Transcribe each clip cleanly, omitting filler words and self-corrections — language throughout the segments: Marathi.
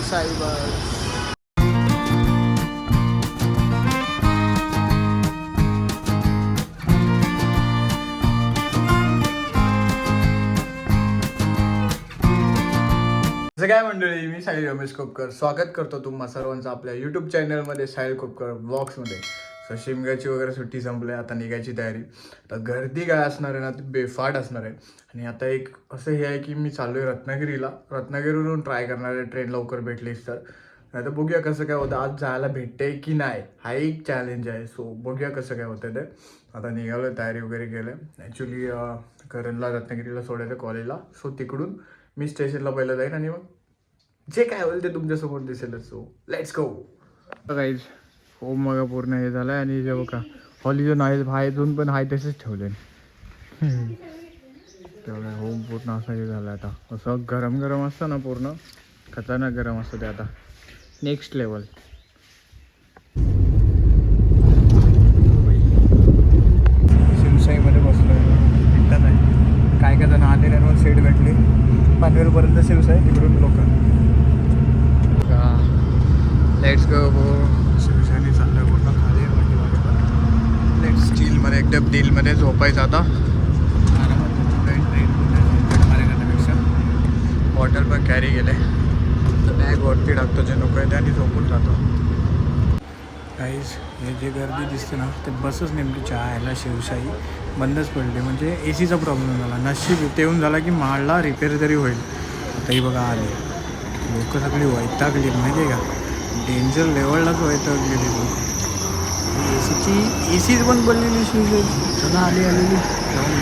साईबास. असं काय मंडळी, मी साहिल रमेश खोपकर स्वागत करतो तुम्हा सर्वांचं आपल्या यूट्यूब चॅनलमध्ये साहिल खोपकर ब्लॉग्समध्ये. सो शिमग्याची वगैरे सुट्टी संपली, आता निघायची तयारी. आता गर्दी काय असणार आहे ना, ती बेफाट असणार आहे. आणि आता एक असं हे आहे की मी चालू आहे रत्नागिरीला. रत्नागिरीवरून ट्राय करणार आहे ट्रेन लवकर भेटलीच तर. नाही तर बघूया कसं काय होतं, आज जायला भेटते की नाही, हा एक चॅलेंज आहे. सो बघूया कसं काय होतं ते. आता निघालो आहे, तयारी वगैरे केलं आहे. ॲक्च्युली करणला रत्नागिरीला सोडायचं कॉलेजला. सो तिकडून मी स्टेशनला पहिलं जाईन आणि मग जे काय होईल ते तुमच्यासमोर दिसेलच. So let's go guys. होम मग पूर्ण हे झालं आहे आणि जे बघा हॉली जो नाही बाहेरून पण आहे तसेच ठेवले. तेवढं होम पूर्ण असं हे झालं. आता असं गरम गरम असतं ना, पूर्ण खतरनाक गरम असतं ते. आता नेक्स्ट लेवल. शिवसाईमध्ये बसलो भेटत आहे. काय काय जण आलेल्यांवर सीट भेटली. पनवेलपर्यंत शिवसाई, तिकडून लोक. Let's go. शिवशानी चाललं पूर्ण खाली वाटी. लेट्स डीलमध्ये एकदम डीलमध्ये झोपायचं आता. ट्रेनमध्ये करण्यापेक्षा बॉटल पण कॅरी केले. बॅग वरती टाकतो जे नको आहे ते आणि झोपून जातो. काहीच हे जे गर्दी दिसते ना, ते बसच नेमकी चहायला शिवशाही बंदच पडली. म्हणजे ए सीचा प्रॉब्लेम झाला. नशीब तेवून झाला की माळला रिपेअर तरी होईल. आताही बघा आले लोक सगळी वैतागली माहिती आहे का. डेंजर लेवललाच वैतागलेली लोक. ए सीच पण पडलेली शिवशाही. चला आलेली जाऊन.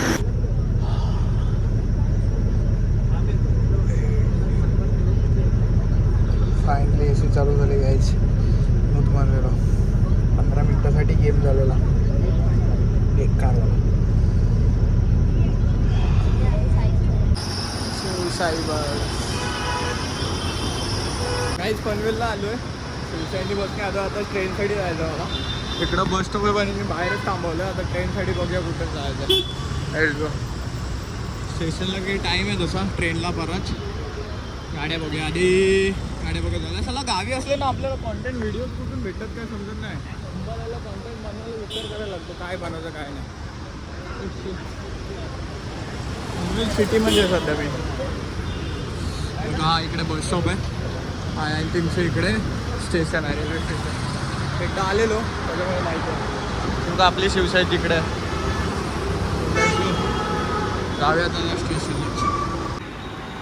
फायनली ए सी चालू झाली गाईज. मूत मारलेला 15 मिनिटासाठी गेम झालेला एक कारवाला. साईबास काहीच पनवेलला आलो आहे. शिवशाईनी बसने आता ट्रेनसाठी जायचं मला. इकडं बस स्टॉप पण मी बाहेरच थांबवलं. आता ट्रेनसाठी बघूया कुठं जायचं. स्टेशनला काही टाईम आहे तसा ट्रेनला परत. गाड्या बघूया आधी. गाड्या बघत झाल्या. सला गावी असले ना आपल्याला कॉन्टेंट व्हिडिओज कुठून भेटत काय समजत नाही. मुंबईला कॉन्टेंट बनवायला विचार करायला लागतो काय बनायचं काय नाही. मुंबई सिटीमध्ये सध्या मी. हा इकडे बस स्टॉप आहे. आय थिंक इकडे स्टेशन आहे, रेल्वे स्टेशन. एकदा आलेलो त्याच्यामुळे माहिती आहे. तुमचं आपली शिवशाही तिकडे जाऊया त्याला स्टेशनला.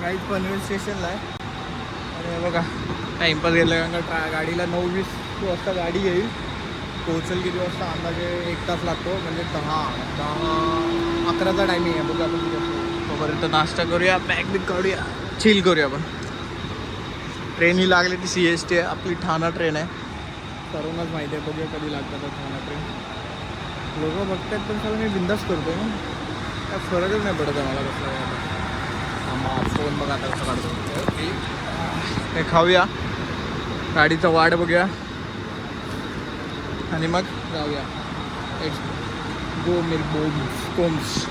काहीच पनवेल स्टेशनला आहे. आणि बघा टाईमपास गेलं कारण गाडीला 9:20 वाजता गाडी येईल. पोहोचेल किती वाजता अंदाजे 1 तास लागतो. म्हणजे 10-11चा टायमिंग आहे. बघा आपण किती तोपर्यंत नाश्ता करूया, बॅग बिग काढूया, चिल करूया. आपण ट्रेन ही लागली ती CST आहे आपली. ठाणा ट्रेन आहे. सर्वांनाच माहिती आहे. बघूया कधी लागतात ठाणा ट्रेन. लोक बघतात पण सगळं मी बिंदास करतो ना. काय फरकच नाही पडत आहे मला कसं आहे. आता फोन बघा आता कसं काढतो. हे खाऊया, गाडीचा वाट बघूया आणि मग जाऊया. लेट्स गो मेरे कोम्स.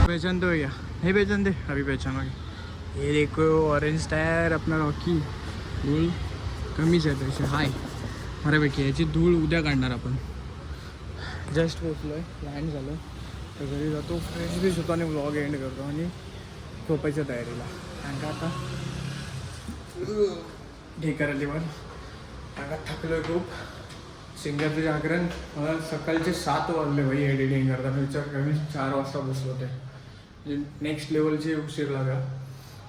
पहचान तो भैया नहीं पहचानते अभी पहचानोगे. ये देखो ऑरेंज टायर अपना रॉकी. धूळ कमीच आहे त्याची. हाय बऱ्यापैकी. याची धूळ उद्या काढणार आपण. जस्ट पोचलो आहे, लँड झालं तर घरी जातो, फ्रेश बीश होतो आणि व्लॉग एंड करतो आणि झोपायच्या तयारीला. कारण का आता ढेकराली वर आता थकलो आहे खूप. सिंगरचं जागरण. मला सकाळचे 7 वाजले भाई एडिटिंग करताना. विचार कर मी 4 वाजता बसलो होते. म्हणजे नेक्स्ट लेवलचे उशीर लागा.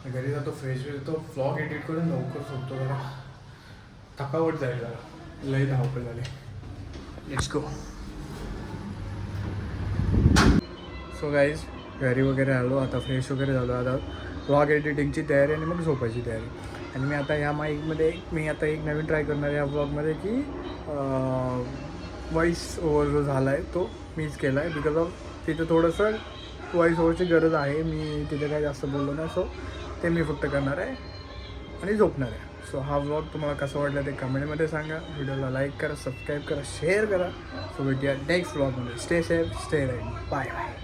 घरी जातो, फ्रेश बीश होतो, व्लॉग एडिट करून लवकर झोपतो. जरा थकावट जाईल, जरा लई धावपळ झाली. Let's go. सो गाईज घरी वगैरे आलो, आता फ्रेश वगैरे झालो. आता व्लॉग एडिटिंगची तयारी आणि मग झोपायची तयारी. आणि मी आता ह्या माईकमध्ये मी आता एक नवीन ट्राय करणार आहे या व्लॉगमध्ये की व्हॉईस ओव्हर जो झाला आहे तो मीच केला आहे. बिकॉज ऑफ तिथं थोडंसं व्हॉईस ओव्हरची गरज आहे. मी तिथे काही जास्त बोललो नाही. सो ते मी फक्त करणार आहे आणि झोपणार आहे. सो हा व्लॉग तुम्हाला कसा वाटला ते कमेंटमध्ये सांगा. व्हिडिओला लाईक करा, सबस्क्राईब करा, शेअर करा. सो भेटूया नेक्स्ट व्लॉगमध्ये. Stay safe, stay right. Bye bye.